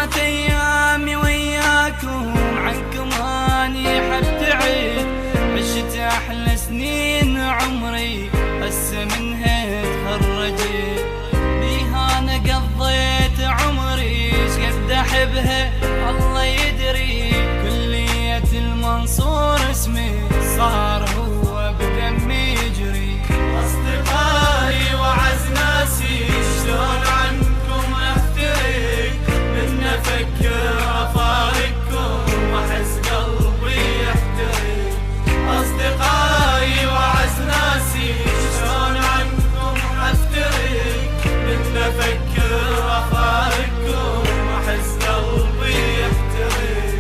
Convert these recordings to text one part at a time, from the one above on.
خلصت ايامي وياكم، عنكم اني حبتعد. عشت احلى سنين عمري هسه منها تخرجت، بيها انا قضيت عمري شقد احبها الله يدري. كلية المنصور اسمي صار هو بدمي يجري. اصدقائي وعز ناسي شلون عنكم افترق، من افكر افارقكم واحس قلبي يحترق. اصدقائي وعز ناسي شلون عنكم افترق، من افكر افارقكم واحس قلبي يحترق.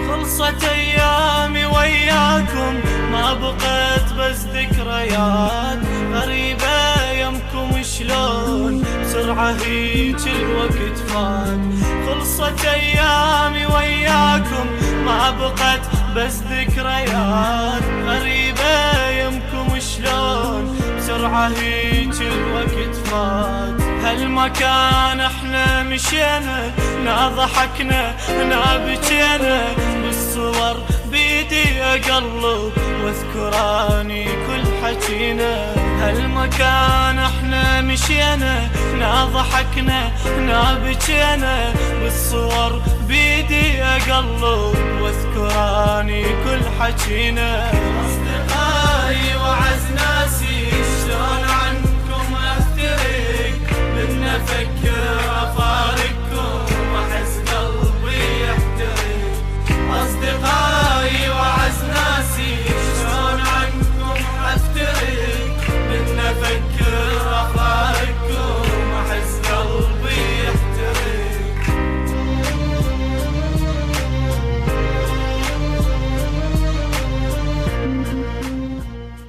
خلصت ايامي وياكم ما بقيت بس ذكريات غريبة يمكم شلون بسرعة هيج الوقت فات. خلصت ايامي وياكم ما بقيت بس ذكريات غريبة يمكم شلون بسرعة هيج الوقت فات. هالمكان احنا مشينا نا ضحكنا نا بكينا، بالصور بيدي اقلب واذكر اني كل حكينا. هالمكان احنا مشينا نا ضحكنا نا بكينا، بالصور بيدي اقلب واذكر اني كل حكينا. اصدقائي وعز ناسي